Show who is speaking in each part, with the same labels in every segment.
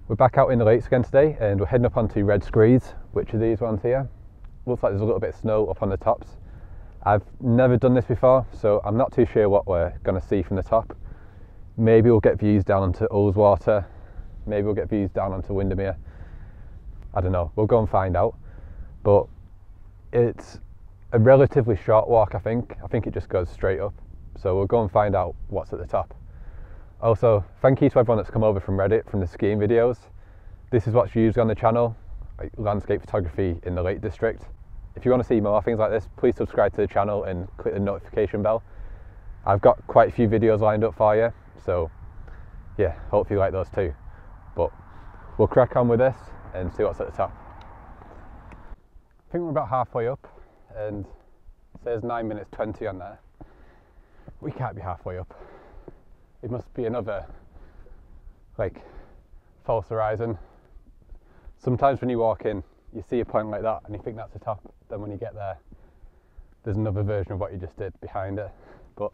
Speaker 1: We're back out in the lakes again today and we're heading up onto Red Screes, which are these ones here. Looks like there's a little bit of snow up on the tops. I've never done this before, so I'm not too sure what we're going to see from the top. Maybe we'll get views down onto Ullswater, maybe we'll get views down onto Windermere. I don't know, we'll go and find out. But it's a relatively short walk, I think. I think it just goes straight up. So we'll go and find out what's at the top. Also, thank you to everyone that's come over from Reddit from the skiing videos. This is what's used on the channel, like landscape photography in the Lake District. If you want to see more things like this, please subscribe to the channel and click the notification bell. I've got quite a few videos lined up for you, so yeah, hope you like those too. But we'll crack on with this and see what's at the top. I think we're about halfway up and it says 9 minutes 20 on there. We can't be halfway up. It must be another, like, false horizon. Sometimes when you walk in, you see a point like that and you think that's the top. Then when you get there, there's another version of what you just did behind it. But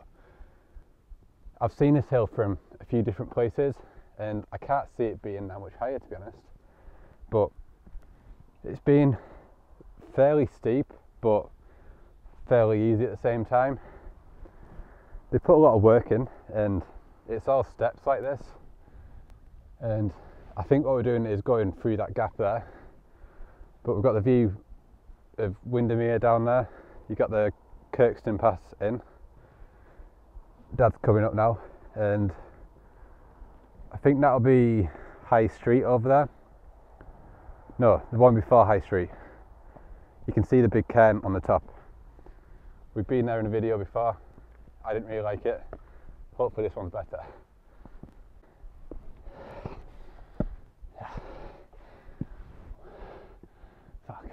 Speaker 1: I've seen this hill from a few different places and I can't see it being that much higher, to be honest. But it's been fairly steep, but fairly easy at the same time. They put a lot of work in and it's all steps like this. And I think what we're doing is going through that gap there. But we've got the view of Windermere down there. You've got the Kirkston Pass in. Dad's coming up now. And I think that'll be High Street over there. No, the one before High Street. You can see the big cairn on the top. We've been there in a video before. I didn't really like it. Hopefully this one's better. Fuck.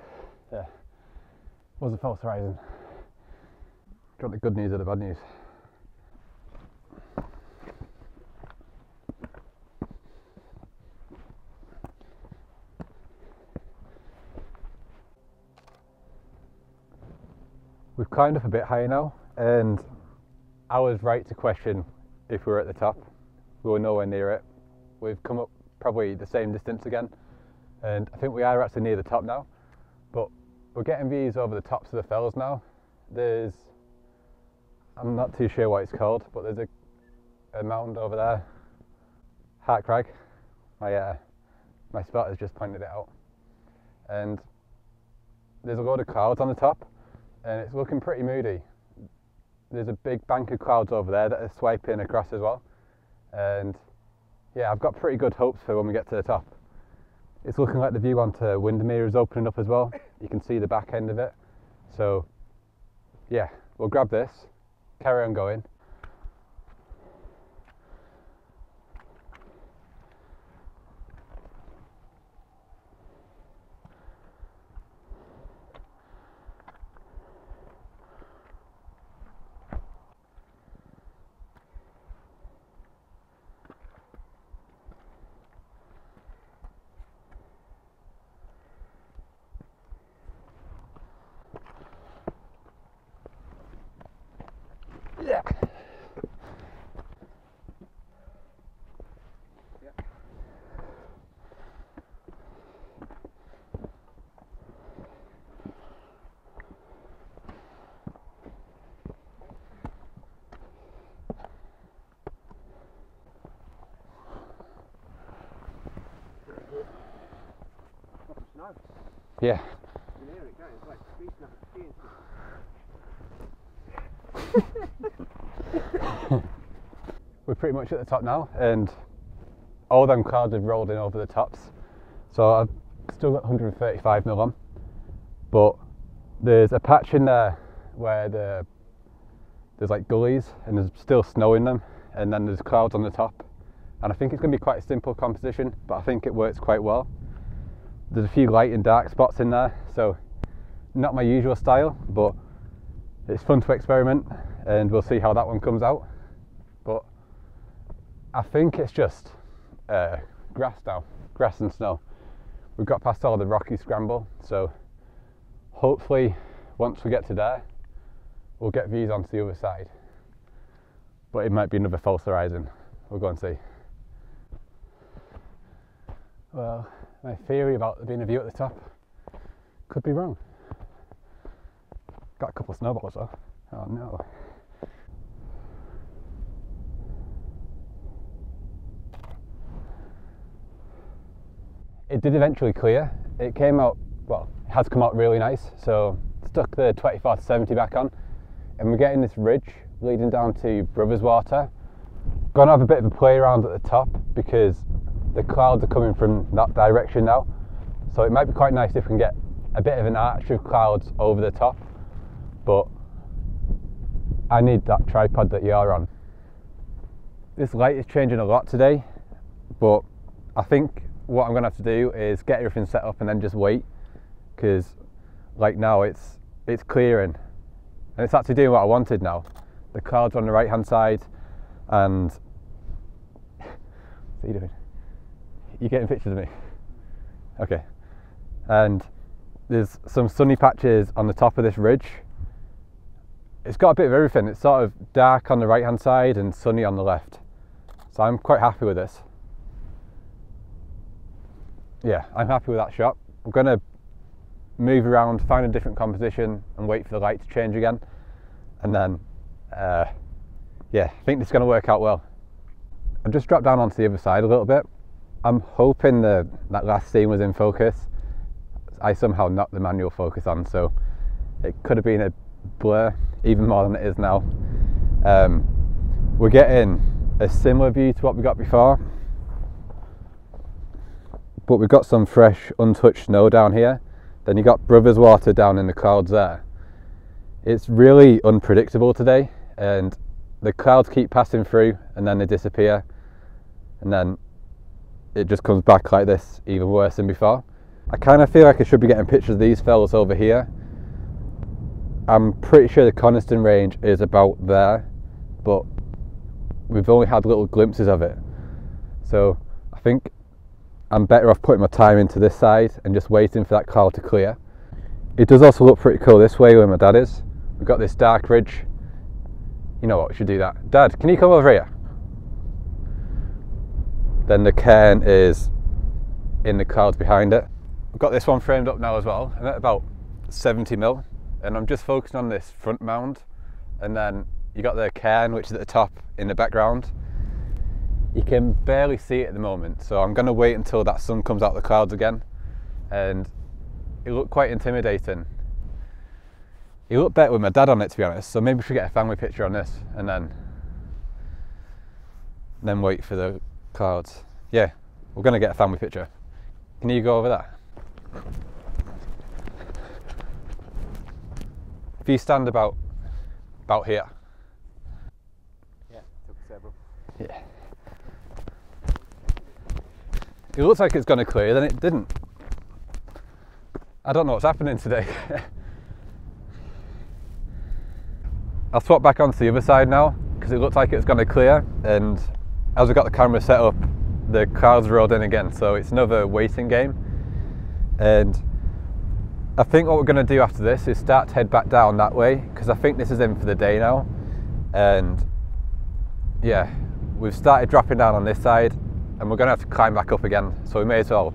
Speaker 1: Yeah. Was a false horizon. Do you want the good news or the bad news? We've climbed up a bit higher now, and I was right to question if we were at the top. We were nowhere near it. We've come up probably the same distance again, and I think we are actually near the top now. But we're getting views over the tops of the fells now. There's, I'm not too sure what it's called, but there's a mound over there, Hart Crag. My spotter's just pointed it out, and there's a load of clouds on the top, and it's looking pretty moody. There's a big bank of clouds over there that are swiping across as well, and yeah, I've got pretty good hopes for when we get to the top. It's looking like the view onto Windermere is opening up as well. You can see the back end of it, so yeah, we'll grab this, carry on going. Yeah. Yeah.
Speaker 2: You hear it going, it's like speeding up a skiing stick.
Speaker 1: We're pretty much at the top now, and all them clouds have rolled in over the tops. So I've still got 135 mil on, but there's a patch in there where there's like gullies and there's still snow in them, and then there's clouds on the top. And I think it's going to be quite a simple composition, but I think it works quite well. There's a few light and dark spots in there, so not my usual style, but it's fun to experiment, and we'll see how that one comes out. But I think it's just grass now, grass and snow. We've got past all the rocky scramble, so hopefully once we get to there, we'll get views onto the other side. But it might be another false horizon. We'll go and see. Well, my theory about there being a view at the top could be wrong. Got a couple of snowballs though. Oh no. It did eventually clear. It came out, well, it has come out really nice. So stuck the 24-70 back on, and we're getting this ridge leading down to Brothers Water. Gonna have a bit of a play around at the top because the clouds are coming from that direction now. So it might be quite nice if we can get a bit of an arch of clouds over the top. But I need that tripod that you're on. This light is changing a lot today, but I think what I'm gonna have to do is get everything set up and then just wait, because like now it's clearing and it's actually doing what I wanted now. The clouds are on the right hand side, and what are you doing? You getting pictures of me? Okay. And there's some sunny patches on the top of this ridge. It's got a bit of everything. It's sort of dark on the right hand side and sunny on the left. So I'm quite happy with this. Yeah, I'm happy with that shot. I'm going to move around, find a different composition and wait for the light to change again. And then, yeah, I think this is going to work out well. I've just dropped down onto the other side a little bit. I'm hoping that last scene was in focus. I somehow knocked the manual focus on, so it could have been a blur, even more than it is now. We're getting a similar view to what we got before, but we've got some fresh untouched snow down here. Then you got Brothers Water down in the clouds there. It's really unpredictable today, and the clouds keep passing through and then they disappear, and then it just comes back like this, even worse than before. I kind of feel like I should be getting pictures of these fellas over here. I'm pretty sure the Coniston range is about there, but we've only had little glimpses of it. So I think I'm better off putting my time into this side and just waiting for that cloud to clear. It does also look pretty cool this way where my dad is. We've got this dark ridge. You know what, we should do that. Dad, can you come over here? Then the cairn is in the clouds behind it. I've got this one framed up now as well. I'm at about 70mm, and I'm just focusing on this front mound, and then you got the cairn which is at the top in the background. You can barely see it at the moment, so I'm going to wait until that sun comes out of the clouds again, and it looked quite intimidating. It looked better with my dad on it, to be honest, so maybe we should get a family picture on this and then wait for the clouds. Yeah, we're going to get a family picture. Can you go over there? If you stand about here.
Speaker 2: Yeah, took several.
Speaker 1: Yeah. It looks like it's going to clear, then it didn't. I don't know what's happening today. I'll swap back onto the other side now, because it looks like it's going to clear, and as we got the camera set up, the clouds rolled in again, so it's another waiting game. And I think what we're going to do after this is start to head back down that way, because I think this is in for the day now. And yeah, we've started dropping down on this side, and we're going to have to climb back up again, so we may as well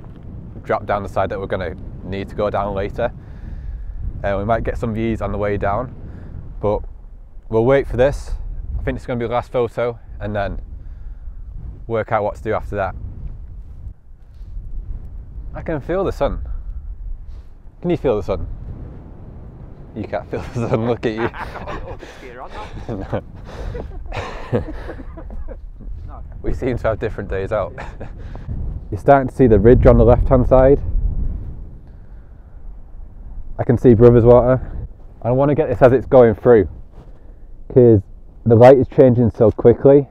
Speaker 1: drop down the side that we're going to need to go down later. And we might get some views on the way down, but we'll wait for this. I think it's going to be the last photo, and then work out what to do after that. I can feel the sun. Can you feel the sun? You can't feel the sun, look at you. No. We seem to have different days out. You're starting to see the ridge on the left hand side. I can see Brothers Water. I want to get this as it's going through, because the light is changing so quickly.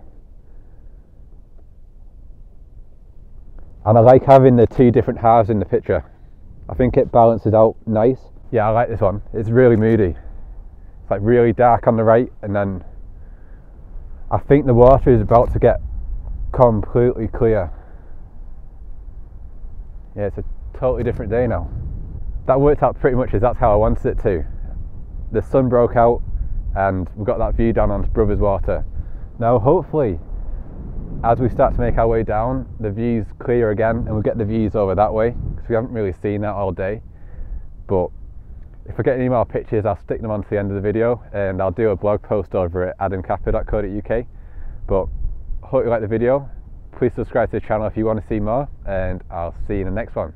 Speaker 1: And I like having the two different halves in the picture. I think it balances out nice. Yeah, I like this one. It's really moody. It's like really dark on the right, and then I think the water is about to get completely clear. Yeah, it's a totally different day now. That worked out pretty much as that's how I wanted it to. The sun broke out and we got that view down onto Brothers Water. Now hopefully as we start to make our way down, the view's clear again, and we'll get the views over that way, because we haven't really seen that all day. But if I get any more pictures, I'll stick them onto the end of the video, and I'll do a blog post over at adamcapper.co.uk. But hope you like the video. Please subscribe to the channel if you want to see more, and I'll see you in the next one.